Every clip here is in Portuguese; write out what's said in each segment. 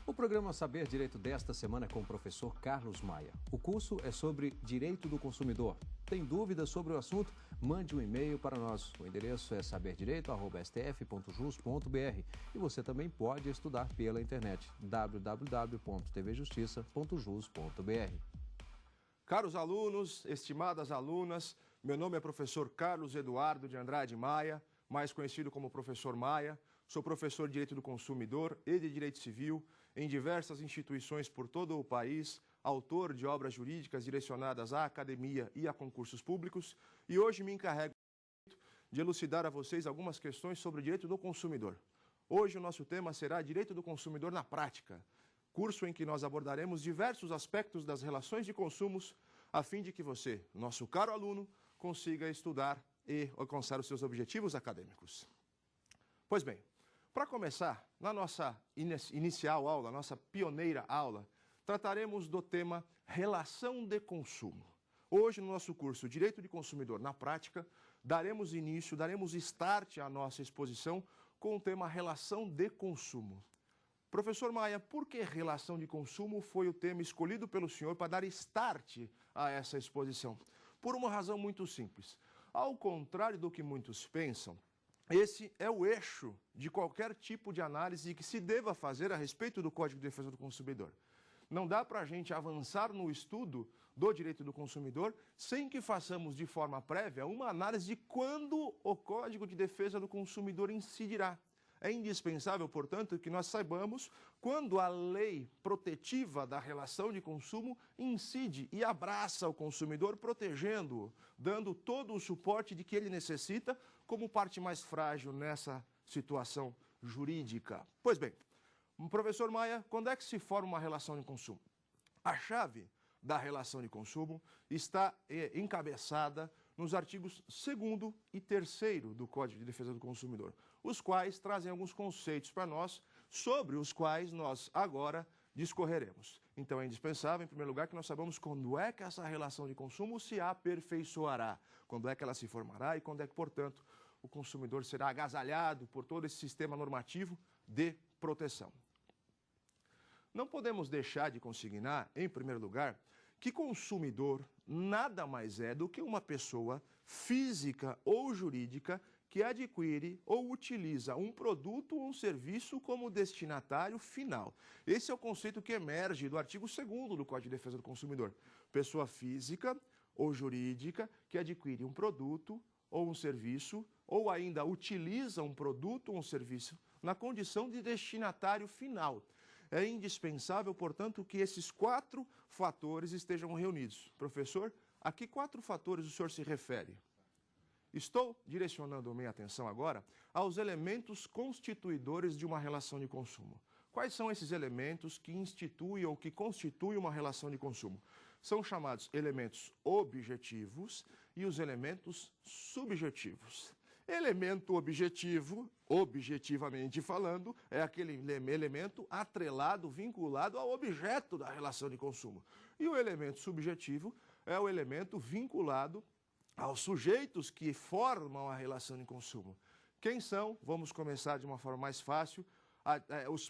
O programa Saber Direito desta semana é com o professor Carlos Maia. O curso é sobre Direito do Consumidor. Tem dúvidas sobre o assunto? Mande um e-mail para nós. O endereço é saberdireito@stf.jus.br e você também pode estudar pela internet www.tvjustiça.jus.br. Caros alunos, estimadas alunas, meu nome é professor Carlos Eduardo de Andrade Maia, mais conhecido como professor Maia. Sou professor de Direito do Consumidor e de Direito Civil em diversas instituições por todo o país, autor de obras jurídicas direcionadas à academia e a concursos públicos, e hoje me encarrego de elucidar a vocês algumas questões sobre o direito do consumidor. Hoje o nosso tema será Direito do Consumidor na Prática, curso em que nós abordaremos diversos aspectos das relações de consumos, a fim de que você, nosso caro aluno, consiga estudar e alcançar os seus objetivos acadêmicos. Pois bem, para começar, na nossa inicial aula, nossa pioneira aula, trataremos do tema relação de consumo. Hoje, no nosso curso Direito de Consumidor na Prática, daremos start à nossa exposição com o tema relação de consumo. Professor Maia, por que relação de consumo foi o tema escolhido pelo senhor para dar start a essa exposição? Por uma razão muito simples. Ao contrário do que muitos pensam, esse é o eixo de qualquer tipo de análise que se deva fazer a respeito do Código de Defesa do Consumidor. Não dá para a gente avançar no estudo do direito do consumidor sem que façamos de forma prévia uma análise de quando o Código de Defesa do Consumidor incidirá. É indispensável, portanto, que nós saibamos quando a lei protetiva da relação de consumo incide e abraça o consumidor, protegendo-o, dando todo o suporte de que ele necessita como parte mais frágil nessa situação jurídica. Pois bem, professor Maia, quando é que se forma uma relação de consumo? A chave da relação de consumo está encabeçada nos artigos 2º e 3º do Código de Defesa do Consumidor, os quais trazem alguns conceitos para nós, sobre os quais nós agora discorreremos. Então é indispensável, em primeiro lugar, que nós saibamos quando é que essa relação de consumo se aperfeiçoará, quando é que ela se formará e quando é que, portanto, o consumidor será agasalhado por todo esse sistema normativo de proteção. Não podemos deixar de consignar, em primeiro lugar, que consumidor nada mais é do que uma pessoa física ou jurídica que adquire ou utiliza um produto ou um serviço como destinatário final. Esse é o conceito que emerge do artigo 2º do Código de Defesa do Consumidor. Pessoa física ou jurídica que adquire um produto ou um serviço ou ainda utiliza um produto ou um serviço na condição de destinatário final. É indispensável, portanto, que esses 4 fatores estejam reunidos. Professor, a que 4 fatores o senhor se refere? Estou direcionando a minha atenção agora aos elementos constituidores de uma relação de consumo. Quais são esses elementos que instituem ou que constituem uma relação de consumo? São chamados elementos objetivos e os elementos subjetivos. Elemento objetivo, objetivamente falando, é aquele elemento atrelado, vinculado ao objeto da relação de consumo. E o elemento subjetivo é o elemento vinculado aos sujeitos que formam a relação de consumo. Quem são? Vamos começar de uma forma mais fácil.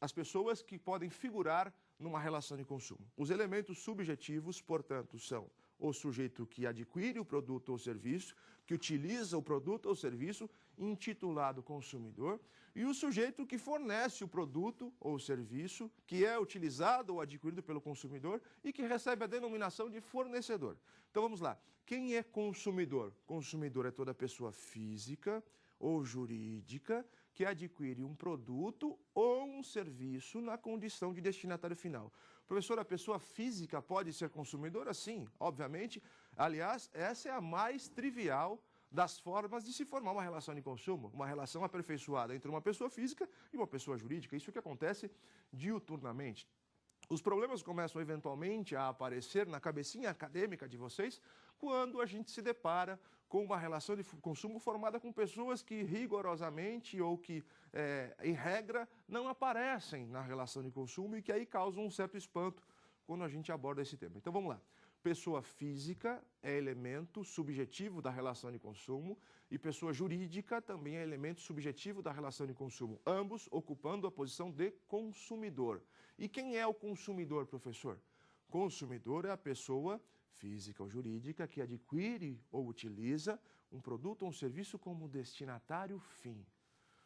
As pessoas que podem figurar numa relação de consumo. Os elementos subjetivos, portanto, são o sujeito que adquire o produto ou serviço, que utiliza o produto ou serviço, intitulado consumidor, e o sujeito que fornece o produto ou serviço, que é utilizado ou adquirido pelo consumidor e que recebe a denominação de fornecedor. Então vamos lá. Quem é consumidor? Consumidor é toda pessoa física ou jurídica que adquire um produto ou um serviço na condição de destinatário final. Professor, a pessoa física pode ser consumidora? Sim, obviamente. Aliás, essa é a mais trivial das formas de se formar uma relação de consumo, uma relação aperfeiçoada entre uma pessoa física e uma pessoa jurídica. Isso que acontece diuturnamente. Os problemas começam eventualmente a aparecer na cabecinha acadêmica de vocês quando a gente se depara com uma relação de consumo formada com pessoas que rigorosamente ou que, em regra, não aparecem na relação de consumo e que aí causam um certo espanto quando a gente aborda esse tema. Então vamos lá. Pessoa física é elemento subjetivo da relação de consumo e pessoa jurídica também é elemento subjetivo da relação de consumo, ambos ocupando a posição de consumidor. E quem é o consumidor, professor? Consumidor é a pessoa física ou jurídica que adquire ou utiliza um produto ou um serviço como destinatário fim.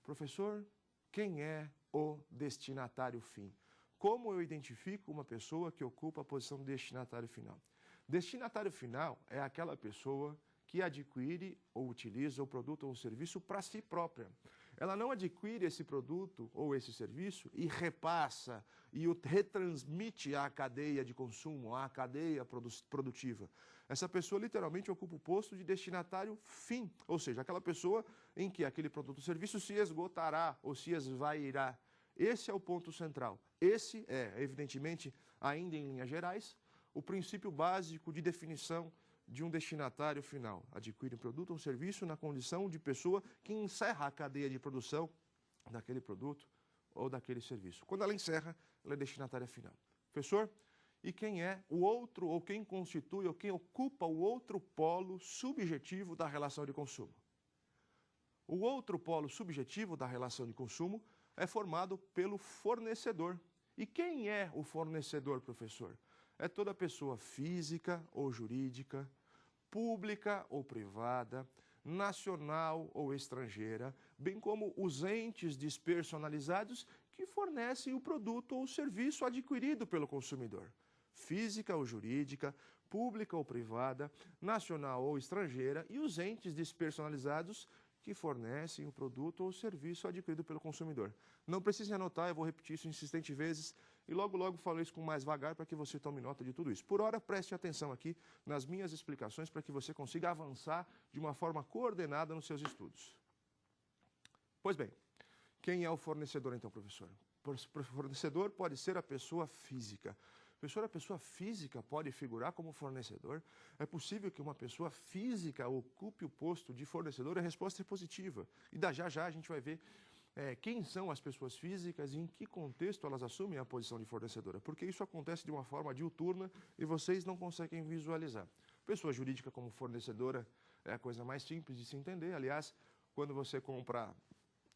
Professor, quem é o destinatário fim? Como eu identifico uma pessoa que ocupa a posição de destinatário final? Destinatário final é aquela pessoa que adquire ou utiliza o produto ou o serviço para si própria. Ela não adquire esse produto ou esse serviço e repassa e o retransmite à cadeia de consumo, à cadeia produtiva. Essa pessoa literalmente ocupa o posto de destinatário fim, ou seja, aquela pessoa em que aquele produto ou serviço se esgotará ou se esvairá. Esse é o ponto central. Esse é, evidentemente, ainda em linhas gerais, o princípio básico de definição de um destinatário final. Adquire um produto ou serviço na condição de pessoa que encerra a cadeia de produção daquele produto ou daquele serviço. Quando ela encerra, ela é destinatária final. Professor, e quem é o outro, ou quem constitui, ou quem ocupa o outro polo subjetivo da relação de consumo? O outro polo subjetivo da relação de consumo é formado pelo fornecedor. E quem é o fornecedor, professor? É toda pessoa física ou jurídica, pública ou privada, nacional ou estrangeira, bem como os entes despersonalizados que fornecem o produto ou o serviço adquirido pelo consumidor. Física ou jurídica, pública ou privada, nacional ou estrangeira e os entes despersonalizados que fornecem o produto ou o serviço adquirido pelo consumidor. Não precisa anotar, eu vou repetir isso insistentes vezes e logo falo isso com mais vagar para que você tome nota de tudo isso. Por hora, preste atenção aqui nas minhas explicações para que você consiga avançar de uma forma coordenada nos seus estudos. Pois bem, quem é o fornecedor então, professor? O fornecedor pode ser a pessoa física. Professor, a pessoa física pode figurar como fornecedor? É possível que uma pessoa física ocupe o posto de fornecedor? A resposta é positiva. E já a gente vai ver quem são as pessoas físicas e em que contexto elas assumem a posição de fornecedora. Porque isso acontece de uma forma diuturna e vocês não conseguem visualizar. Pessoa jurídica como fornecedora é a coisa mais simples de se entender. Aliás, quando você compra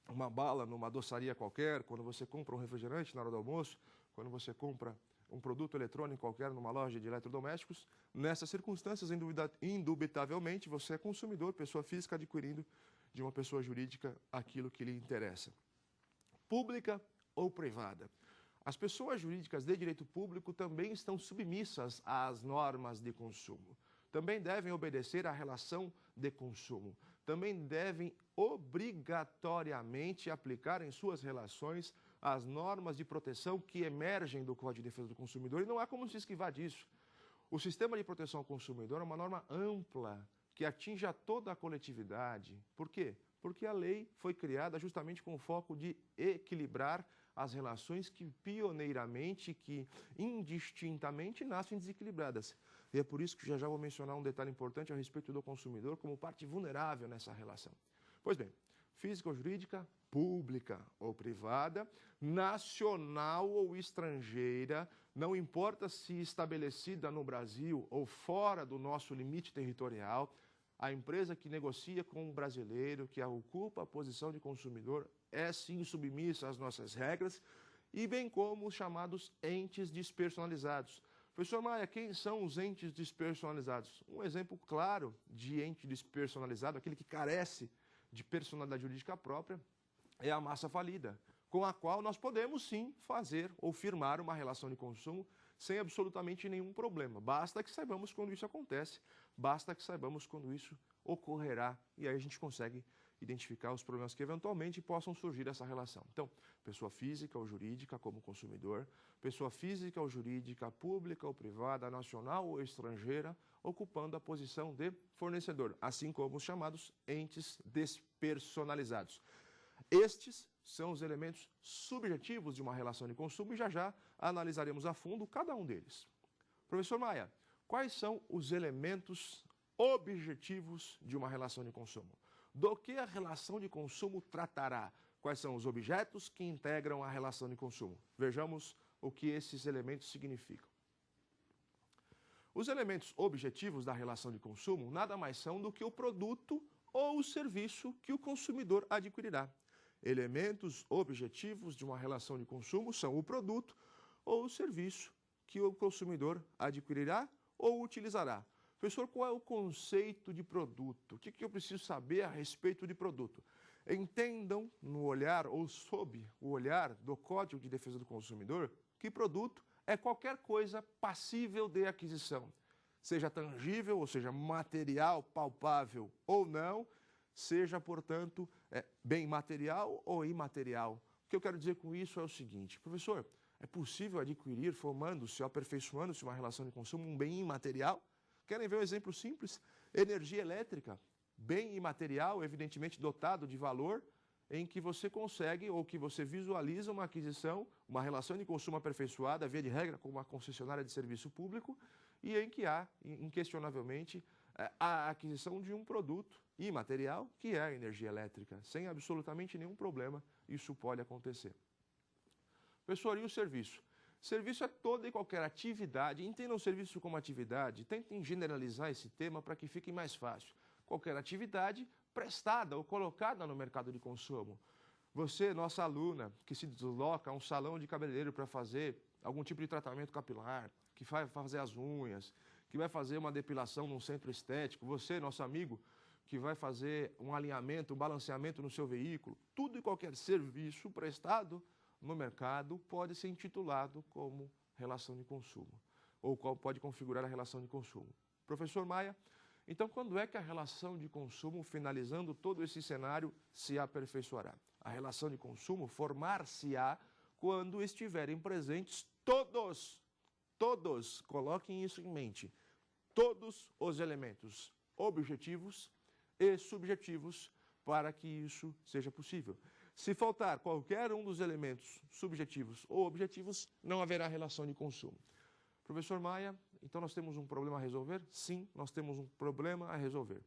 uma bala numa adoçaria qualquer, quando você compra um refrigerante na hora do almoço, quando você compra um produto eletrônico qualquer numa loja de eletrodomésticos, nessas circunstâncias, indubitavelmente, você é consumidor, pessoa física adquirindo de uma pessoa jurídica aquilo que lhe interessa. Pública ou privada? As pessoas jurídicas de direito público também estão submissas às normas de consumo. Também devem obedecer à relação de consumo. Também devem obrigatoriamente aplicar em suas relações as normas de proteção que emergem do Código de Defesa do Consumidor, e não há como se esquivar disso. O sistema de proteção ao consumidor é uma norma ampla, que atinge a toda a coletividade. Por quê? Porque a lei foi criada justamente com o foco de equilibrar as relações que pioneiramente, que indistintamente nascem desequilibradas. E é por isso que já vou mencionar um detalhe importante a respeito do consumidor como parte vulnerável nessa relação. Pois bem, física ou jurídica, pública ou privada, nacional ou estrangeira, não importa se estabelecida no Brasil ou fora do nosso limite territorial, a empresa que negocia com um brasileiro, que ocupa a posição de consumidor, é sim submissa às nossas regras, e bem como os chamados entes despersonalizados. Professor Maia, quem são os entes despersonalizados? Um exemplo claro de ente despersonalizado, aquele que carece de personalidade jurídica própria, é a massa falida, com a qual nós podemos sim fazer ou firmar uma relação de consumo sem absolutamente nenhum problema. Basta que saibamos quando isso acontece, basta que saibamos quando isso ocorrerá, e aí a gente consegue identificar os problemas que eventualmente possam surgir dessa relação. Então, pessoa física ou jurídica como consumidor, pessoa física ou jurídica, pública ou privada, nacional ou estrangeira, ocupando a posição de fornecedor, assim como os chamados entes despersonalizados. Estes são os elementos subjetivos de uma relação de consumo e já analisaremos a fundo cada um deles. Professor Maia, quais são os elementos objetivos de uma relação de consumo? Do que a relação de consumo tratará? Quais são os objetos que integram a relação de consumo? Vejamos o que esses elementos significam. Os elementos objetivos da relação de consumo nada mais são do que o produto ou o serviço que o consumidor adquirirá. Elementos objetivos de uma relação de consumo são o produto ou o serviço que o consumidor adquirirá ou utilizará. Professor, qual é o conceito de produto? O que eu preciso saber a respeito de produto? Entendam no olhar ou sob o olhar do Código de Defesa do Consumidor que produto é qualquer coisa passível de aquisição, seja tangível, ou seja, material, palpável ou não, seja, portanto, bem material ou imaterial. O que eu quero dizer com isso é o seguinte, professor, é possível adquirir, formando-se, aperfeiçoando-se uma relação de consumo, um bem imaterial? Querem ver um exemplo simples? Energia elétrica, bem imaterial, evidentemente dotado de valor, em que você consegue ou que você visualiza uma aquisição, uma relação de consumo aperfeiçoada, via de regra, com uma concessionária de serviço público, e em que há, inquestionavelmente, a aquisição de um produto imaterial, que é a energia elétrica. Sem absolutamente nenhum problema, isso pode acontecer. Professor, e o serviço? Serviço é toda e qualquer atividade, entendam o serviço como atividade, tentem generalizar esse tema para que fique mais fácil. Qualquer atividade prestada ou colocada no mercado de consumo. Você, nossa aluna, que se desloca a um salão de cabeleireiro para fazer algum tipo de tratamento capilar, que vai fazer as unhas, que vai fazer uma depilação num centro estético, você, nosso amigo, que vai fazer um alinhamento, um balanceamento no seu veículo, tudo e qualquer serviço prestado no mercado pode ser intitulado como relação de consumo, ou qual pode configurar a relação de consumo. Professor Maia, então quando é que a relação de consumo, finalizando todo esse cenário, se aperfeiçoará? A relação de consumo formar-se-á quando estiverem presentes todos, coloquem isso em mente, todos os elementos objetivos e subjetivos para que isso seja possível. Se faltar qualquer um dos elementos subjetivos ou objetivos, não haverá relação de consumo. Professor Maia, então nós temos um problema a resolver? Sim, nós temos um problema a resolver.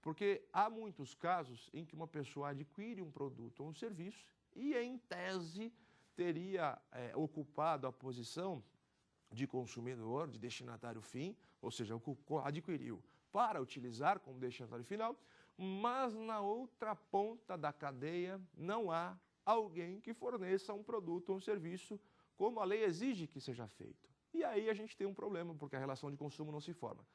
Porque há muitos casos em que uma pessoa adquire um produto ou um serviço e, em tese, teria ocupado a posição de consumidor, de destinatário fim, ou seja, adquiriu para utilizar como destinatário final, mas na outra ponta da cadeia não há alguém que forneça um produto ou um serviço como a lei exige que seja feito. E aí a gente tem um problema, porque a relação de consumo não se forma.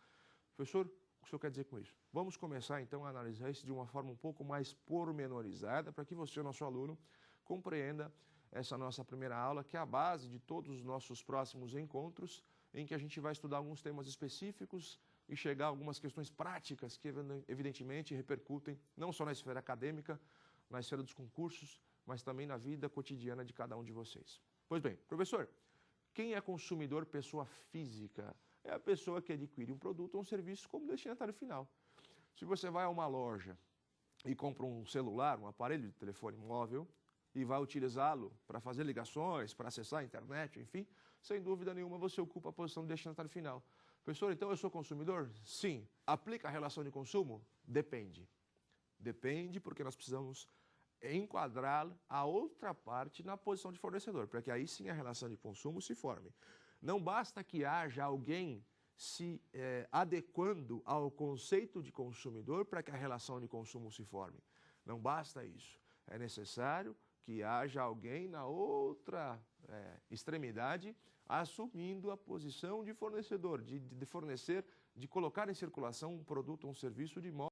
Professor, o que o senhor quer dizer com isso? Vamos começar então a analisar isso de uma forma um pouco mais pormenorizada, para que você, nosso aluno, compreenda essa nossa primeira aula, que é a base de todos os nossos próximos encontros, em que a gente vai estudar alguns temas específicos e chegar a algumas questões práticas que, evidentemente, repercutem não só na esfera acadêmica, na esfera dos concursos, mas também na vida cotidiana de cada um de vocês. Pois bem, professor, quem é consumidor pessoa física? É a pessoa que adquire um produto ou um serviço como destinatário final. Se você vai a uma loja e compra um celular, um aparelho de telefone móvel, e vai utilizá-lo para fazer ligações, para acessar a internet, enfim, sem dúvida nenhuma você ocupa a posição de destinatário final. Professor, então eu sou consumidor? Sim. Aplica a relação de consumo? Depende. Depende porque nós precisamos enquadrar a outra parte na posição de fornecedor, para que aí sim a relação de consumo se forme. Não basta que haja alguém se adequando ao conceito de consumidor para que a relação de consumo se forme. Não basta isso. É necessário que haja alguém na outra extremidade assumindo a posição de fornecedor, de fornecer, de colocar em circulação um produto ou um serviço de modo